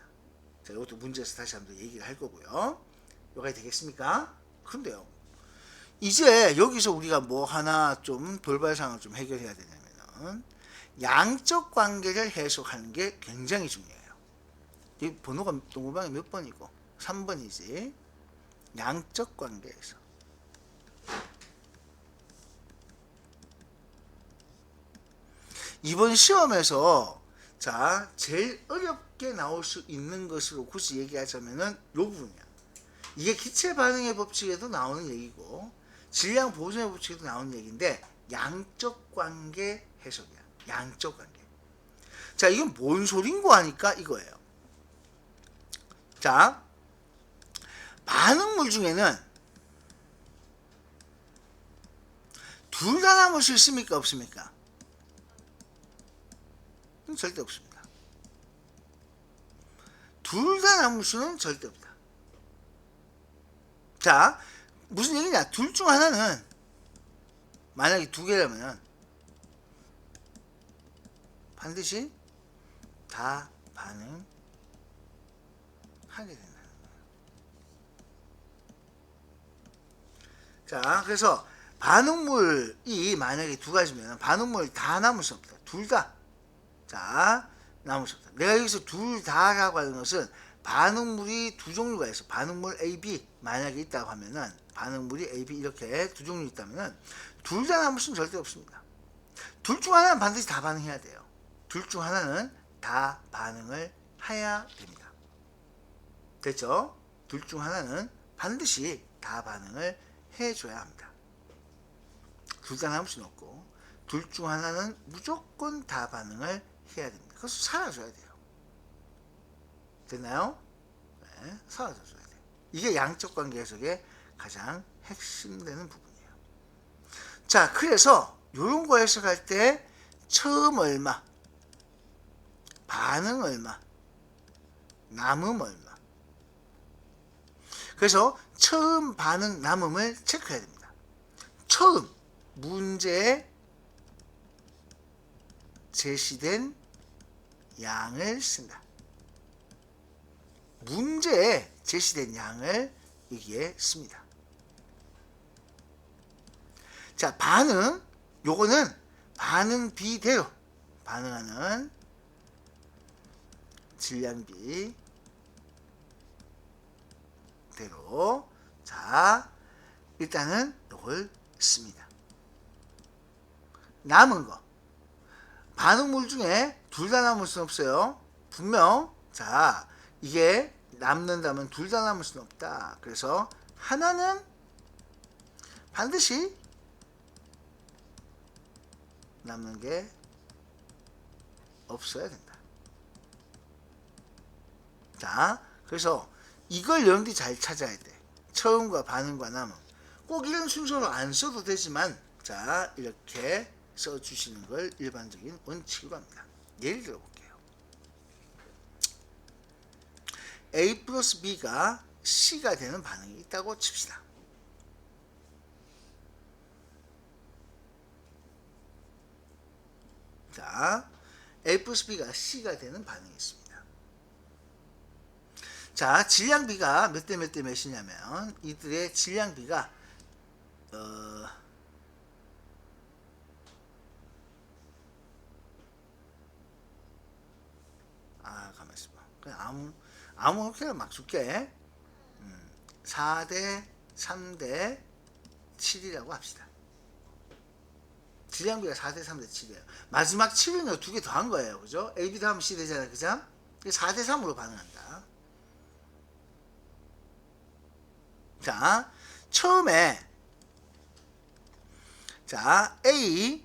자, 이것도 문제에서 다시 한번 얘기를 할 거고요. 여기까지 되겠습니까? 그런데요. 이제 여기서 우리가 뭐 하나 좀 돌발상을 좀 해결해야 되냐면은 양적 관계를 해석하는 게 굉장히 중요해요. 이 번호가 동글방이 몇 번이고 3번이지. 양적 관계에서 이번 시험에서 자 제일 어렵게 나올 수 있는 것으로 굳이 얘기하자면은 요 부분이야. 이게 기체 반응의 법칙에도 나오는 얘기고 질량 보존의 법칙에도 나오는 얘기인데 양적 관계 해석이야. 양적 관계. 자, 이건 뭔 소린고 하니까 이거예요. 자, 반응물 중에는 둘 다 남을 수 있습니까? 없습니까? 절대 없습니다. 둘 다 남을 수는 절대 없다. 자, 무슨 얘기냐? 둘 중 하나는 만약에 두 개라면 반드시 다 반응하게 된다는 거예요. 자, 그래서 반응물이 만약에 두 가지면 반응물 다 남을 수 없다. 둘 다. 자, 남을 수 없다. 내가 여기서 둘 다라고 하는 것은 반응물이 두 종류가 있어. 반응물 A, B 만약에 있다고 하면은 반응물이 A, B 이렇게 두 종류 있다면은 둘 다 남을 수는 절대 없습니다. 둘 중 하나는 반드시 다 반응해야 돼요. 둘 중 하나는 다 반응을 해야 됩니다. 됐죠? 둘 중 하나는 반드시 다 반응을 해줘야 합니다. 둘 다 남을 수는 없고 둘 중 하나는 무조건 다 반응을 해야 됩니다. 그래서 사라져야 돼요. 됐나요? 네, 사라져줘야 돼요. 이게 양적 관계 해석의 가장 핵심되는 부분이에요. 자, 그래서 이런 거 해석할 때 처음 얼마, 반응 얼마, 남음 얼마. 그래서 처음, 반응, 남음을 체크해야 됩니다. 처음 문제에 제시된 양을 쓴다. 문제에 제시된 양을 여기에 씁니다. 자, 반응, 요거는 반응비대로 반응하는 질량비 대로 자 일단은 요걸 씁니다. 남은 거 반응물 중에 둘 다 남을 수는 없어요. 분명 자 이게 남는다면 둘 다 남을 수는 없다. 그래서 하나는 반드시 남는 게 없어야 된다. 자, 그래서 이걸 여러분들이 잘 찾아야 돼. 처음과 반응과 남음. 꼭 이런 순서로 안 써도 되지만 자 이렇게 써주시는 걸 일반적인 원칙으로 합니다. 예를 들어볼게요. A 플러스 B가 C가 되는 반응이 있다고 칩시다. 자, A 플러스 B가 C가 되는 반응이 있습니다. 자, 질량비가 몇 대 몇 대 몇이냐면 이들의 질량비가 가만 있어봐. 그냥 아무렇게나 막 줄게. 4대 3대 7이라고 합시다. 질량비가 4대 3대 7이에요. 마지막 7은 두 개 더 한 거예요. 그죠? A, B 다음 C 되잖아요. 그죠? 4대 3으로 반응한다. 자, 처음에 자, A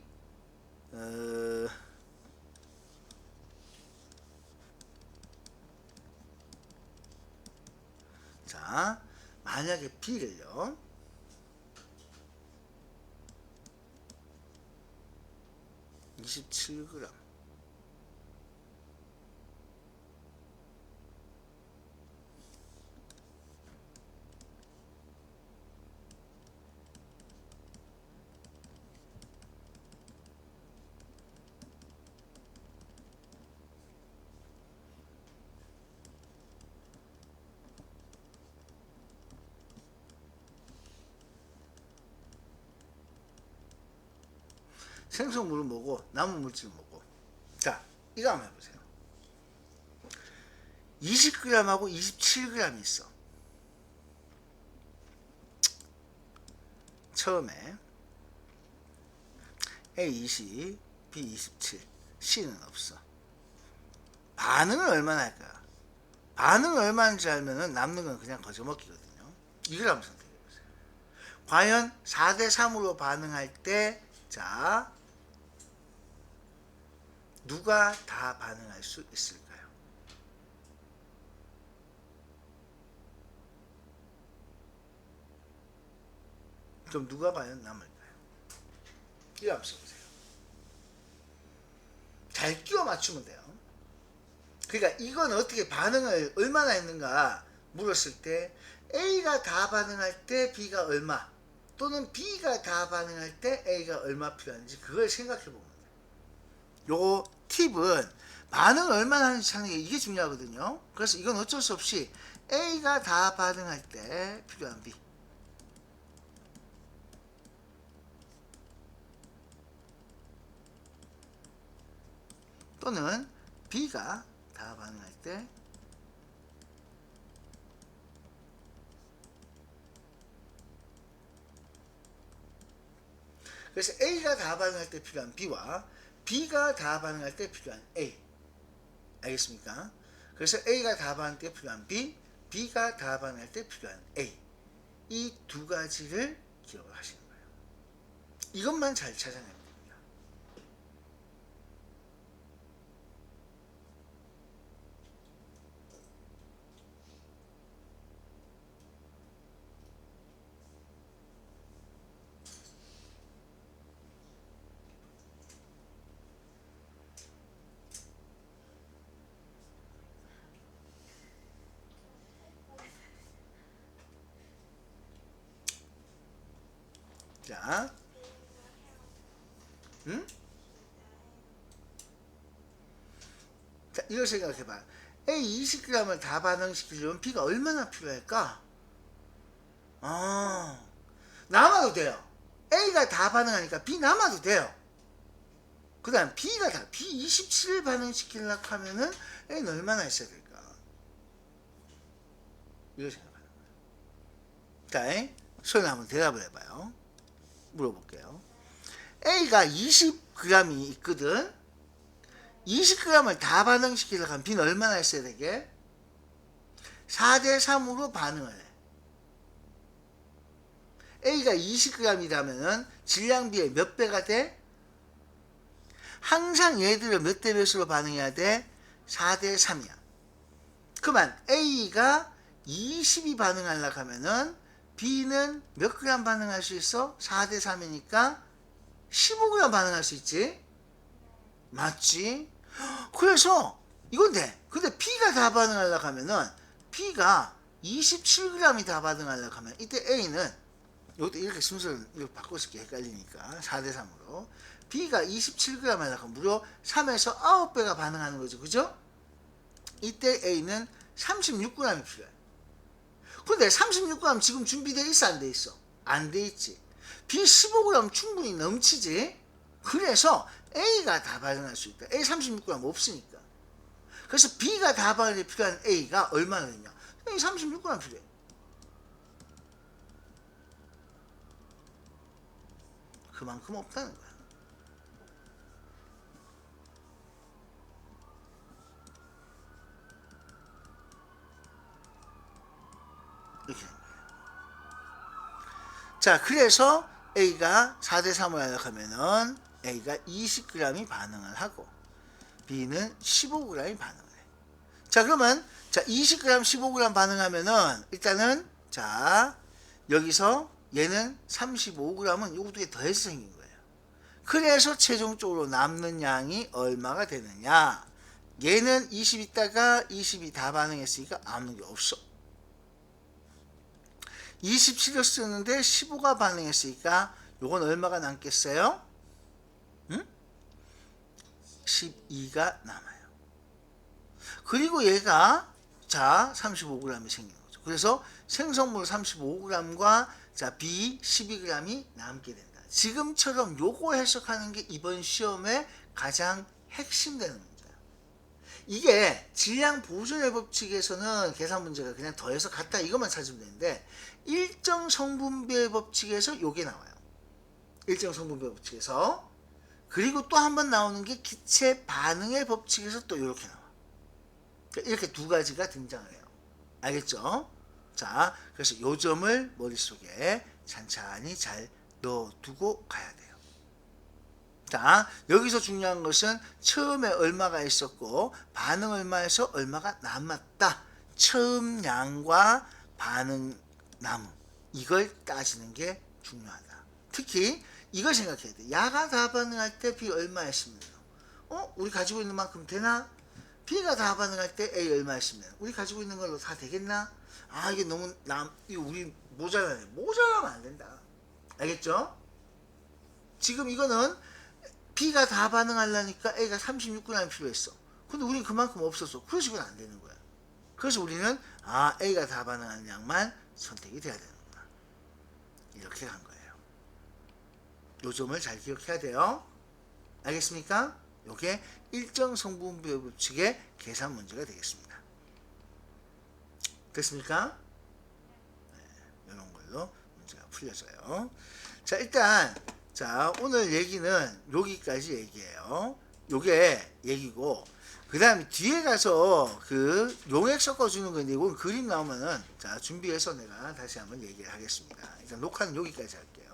자, 만약에 B를요. 27g. 생성물은 뭐고 남은 물질은 뭐고. 자, 이거 한번 해보세요. 20g하고 27g이 있어. 처음에 A20, B27, C는 없어. 반응은 얼마나 할까? 반응은 얼마인지 알면은 남는 건 그냥 거저먹기거든요. 이걸 한번 선택해보세요. 과연 4대3으로 반응할 때, 자, 누가 다 반응할 수 있을까요? 그럼 누가 과연 남을까요? 이거 한번 써보세요. 잘 끼워 맞추면 돼요. 그러니까 이건 어떻게 반응을 얼마나 했는가 물었을 때 A가 다 반응할 때 B가 얼마, 또는 B가 다 반응할 때 A가 얼마 필요한지 그걸 생각해 보면 돼요. 요 팁은 반응을 얼마나 하는지 찾는 게 이게 중요하거든요. 그래서 이건 어쩔 수 없이 A가 다 반응할 때 필요한 B, 또는 B가 다 반응할 때 그래서 A가 다 반응할 때 필요한 B와 B가 다 반응할 때 필요한 A. 알겠습니까? 그래서 A가 다 반응할 때 필요한 B, B가 다 반응할 때 필요한 A. 이 두 가지를 기억을 하시는 거예요. 이것만 잘 찾아내면 됩니다. 자, 자, 이걸 생각해봐. A 20g을 다 반응시키려면 B가 얼마나 필요할까? 남아도 돼요. A가 다 반응하니까 B 남아도 돼요. 그 다음 B가 다 B 27을 반응시키려고 하면은 A는 얼마나 있어야 될까? 이걸 생각하는 거예요. 자, 소연아 한번 대답을 해봐요. 물어볼게요. A가 20g이 있거든. 20g을 다 반응시키려고 하면 B는 얼마나 있어야 되게? 4대3으로 반응을 해. A가 20g이라면 질량비의 몇 배가 돼? 항상 얘들을 몇 대 몇으로 반응해야 돼? 4대3이야. 그러면 A가 20이 반응하려고 하면은 B는 몇 g 반응할 수 있어? 4대3이니까 15g 반응할 수 있지? 맞지? 그래서 이건 돼. 근데 B가 다 반응하려고 하면은 B가 27g이 다 반응하려고 하면 이때 A는 이것도 이렇게 순서를 이렇게 바꿨을게 헷갈리니까 4대3으로 B가 27g 하려고 하면 무려 3에서 9배가 반응하는 거죠. 그죠? 이때 A는 36g이 필요해. 근데 36g 지금 준비되어 있어 안 돼 있어? 안 돼 있지. B 15g 충분히 넘치지. 그래서 A가 다 반응할 수 있다. A 36g 없으니까. 그래서 B가 다 반응이 필요한 A가 얼마나 되냐? A 36g 필요해. 그만큼 없다는 거야. 이렇게 된 거예요. 자, 그래서 A가 4대 3을 하려고 하면은 A가 20g이 반응을 하고 B는 15g이 반응을 해. 자, 그러면 자 20g, 15g 반응하면은 일단은 자 여기서 얘는 35g은 요거 두 개 더해서 생긴 거예요. 그래서 최종적으로 남는 양이 얼마가 되느냐? 얘는 20 있다가 20이 다 반응했으니까 아무 게 없어. 27을 쓰는데 15가 반응했으니까 요건 얼마가 남겠어요? 응? 12가 남아요. 그리고 얘가 자 35g이 생긴 거죠. 그래서 생성물 35g과 자 B 12g이 남게 된다. 지금처럼 요거 해석하는 게 이번 시험의 가장 핵심되는 문제야. 이게 질량 보존의 법칙에서는 계산 문제가 그냥 더해서 같다 이것만 찾으면 되는데 일정 성분비의 법칙에서 요게 나와요. 일정 성분비의 법칙에서. 그리고 또 한 번 나오는 게 기체 반응의 법칙에서 또 이렇게 나와. 이렇게 두 가지가 등장을 해요. 알겠죠? 자, 그래서 요 점을 머릿속에 찬찬히 잘 넣어두고 가야 돼요. 자, 여기서 중요한 것은 처음에 얼마가 있었고 반응 얼마에서 얼마가 남았다. 처음 양과 반응 남음 이걸 따지는 게 중요하다. 특히 이걸 생각해야 돼. 야가 다 반응할 때 B 얼마였으면 돼요? 우리 가지고 있는 만큼 되나? B가 다 반응할 때 A 얼마였으면 우리 가지고 있는 걸로 다 되겠나? 이게 너무 이거 우리 모자라네. 모자라면 안 된다. 알겠죠? 지금 이거는 B가 다 반응하려니까 A가 36g이 필요했어. 근데 우리는 그만큼 없었어. 그래서 이건 안 되는 거야. 그래서 우리는 A가 다 반응하는 양만 선택이 돼야 되는구나. 이렇게 간 거예요. 요 점을 잘 기억해야 돼요. 알겠습니까? 요게 일정 성분비 법칙의 계산 문제가 되겠습니다. 됐습니까? 네, 이런 걸로 문제가 풀려져요. 자, 일단 자 오늘 얘기는 여기까지 얘기예요. 요게 얘기고 그 다음에 뒤에 가서 그 용액 섞어주는 건데 이건 그림 나오면은 자 준비해서 내가 다시 한번 얘기를 하겠습니다. 일단 녹화는 여기까지 할게요.